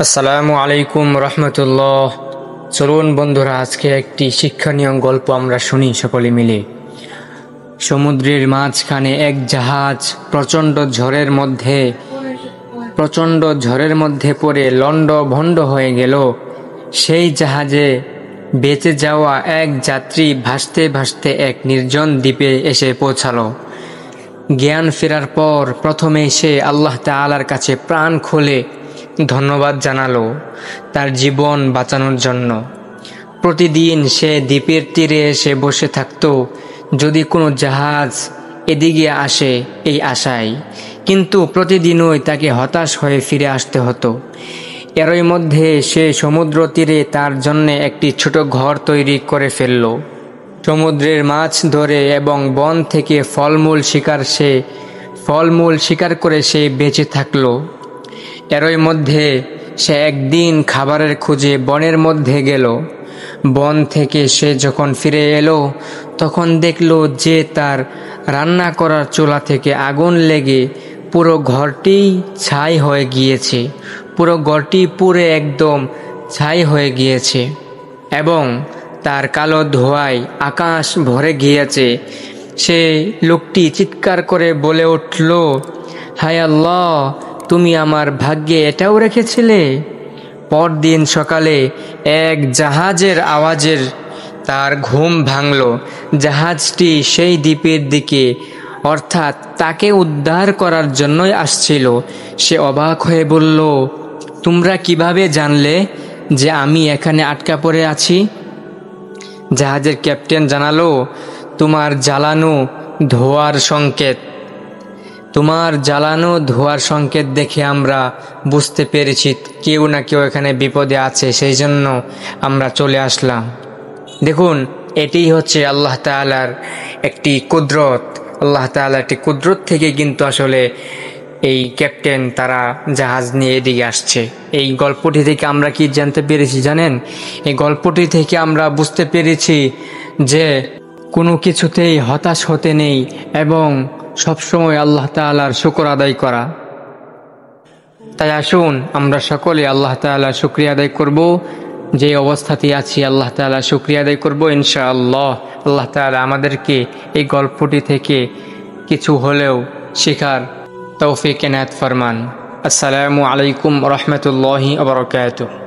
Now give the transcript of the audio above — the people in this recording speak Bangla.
আসসালামু আলাইকুম রহমতুল্লাহ। চলুন বন্ধুরা, আজকে একটি শিক্ষণীয় গল্প আমরা শুনি সকলে মিলে। সমুদ্রের মাঝখানে এক জাহাজ প্রচণ্ড ঝড়ের মধ্যে পড়ে লণ্ডভণ্ড হয়ে গেল। সেই জাহাজে বেঁচে যাওয়া এক যাত্রী ভাসতে ভাসতে এক নির্জন দ্বীপে এসে পৌঁছালো। জ্ঞান ফেরার পর প্রথমে সে আল্লাহ তাআলার কাছে প্রাণ খুলে ধন্যবাদ জানালো তার জীবন বাঁচানোর জন্য। প্রতিদিন সে দ্বীপের তীরে এসে বসে থাকত, যদি কোনো জাহাজ এদিকে আসে এই আশায়, কিন্তু প্রতিদিনই তাকে হতাশ হয়ে ফিরে আসতে হতো। এরই মধ্যে সে সমুদ্র তীরে তার জন্য একটি ছোট ঘর তৈরি করে ফেলল। সমুদ্রের মাছ ধরে এবং বন থেকে ফলমূল শিকার করে সে বেঁচে থাকলো। এরই মধ্যে সে একদিন খাবারের খোঁজে বনের মধ্যে গেল। বন থেকে সে যখন ফিরে এলো, তখন দেখলো যে তার রান্না করার চুলা থেকে আগুন লেগে পুরো ঘরটি ছাই হয়ে গিয়েছে। পুরো ঘরটি পুড়ে একদম ছাই হয়ে গিয়েছে এবং তার কালো ধোঁয়ায় আকাশ ভরে গিয়েছে। সে লোকটি চিৎকার করে বলে উঠল, হায় আল্লাহ, তুমি আমার ভাগ্যে এটাও রেখেছিলে। পরদিন সকালে এক জাহাজের আওয়াজের তার ঘুম ভাঙল। জাহাজটি সেই দ্বীপের দিকে, অর্থাৎ তাকে উদ্ধার করার জন্যই আসছিল। সে অবাক হয়ে বলল, তোমরা কিভাবে জানলে যে আমি এখানে আটকা পড়ে আছি? জাহাজের ক্যাপ্টেন জানালো, তোমার জ্বালানো ধোঁয়ার সংকেত দেখে আমরা বুঝতে পেরেছি কেউ না কেউ এখানে বিপদে আছে, সেই জন্য আমরা চলে আসলাম। দেখুন, এটাই হচ্ছে আল্লাহ তাআলার একটি কুদরত। আল্লাহ তাআলার একটি কুদরত থেকে কিন্তু আসলে এই ক্যাপ্টেন তারা জাহাজ নিয়ে এদিকে আসছে। এই গল্পটি থেকে আমরা কি জানতে পেরেছি জানেন? এই গল্পটি থেকে আমরা বুঝতে পেরেছি যে কোনো কিছুতেই হতাশ হতে নেই এবং সবসময় আল্লাহ তাআলার শুকর আদায় করা। তাই আসুন আমরা সকলে আল্লাহ তাআলার শুকরিয়া আদায় করব। যে অবস্থাতে আছি আল্লাহ তাআলার শুকরিয়া আদায় করব ইনশাআল্লাহ। আল্লাহ তাআলা আমাদেরকে এই গল্পটি থেকে কিছু হলেও শেখার তৌফিক এনায়েত ফরমান। আসসালামু আলাইকুম রহমতুল্লাহি ওয়া বারাকাতুহু।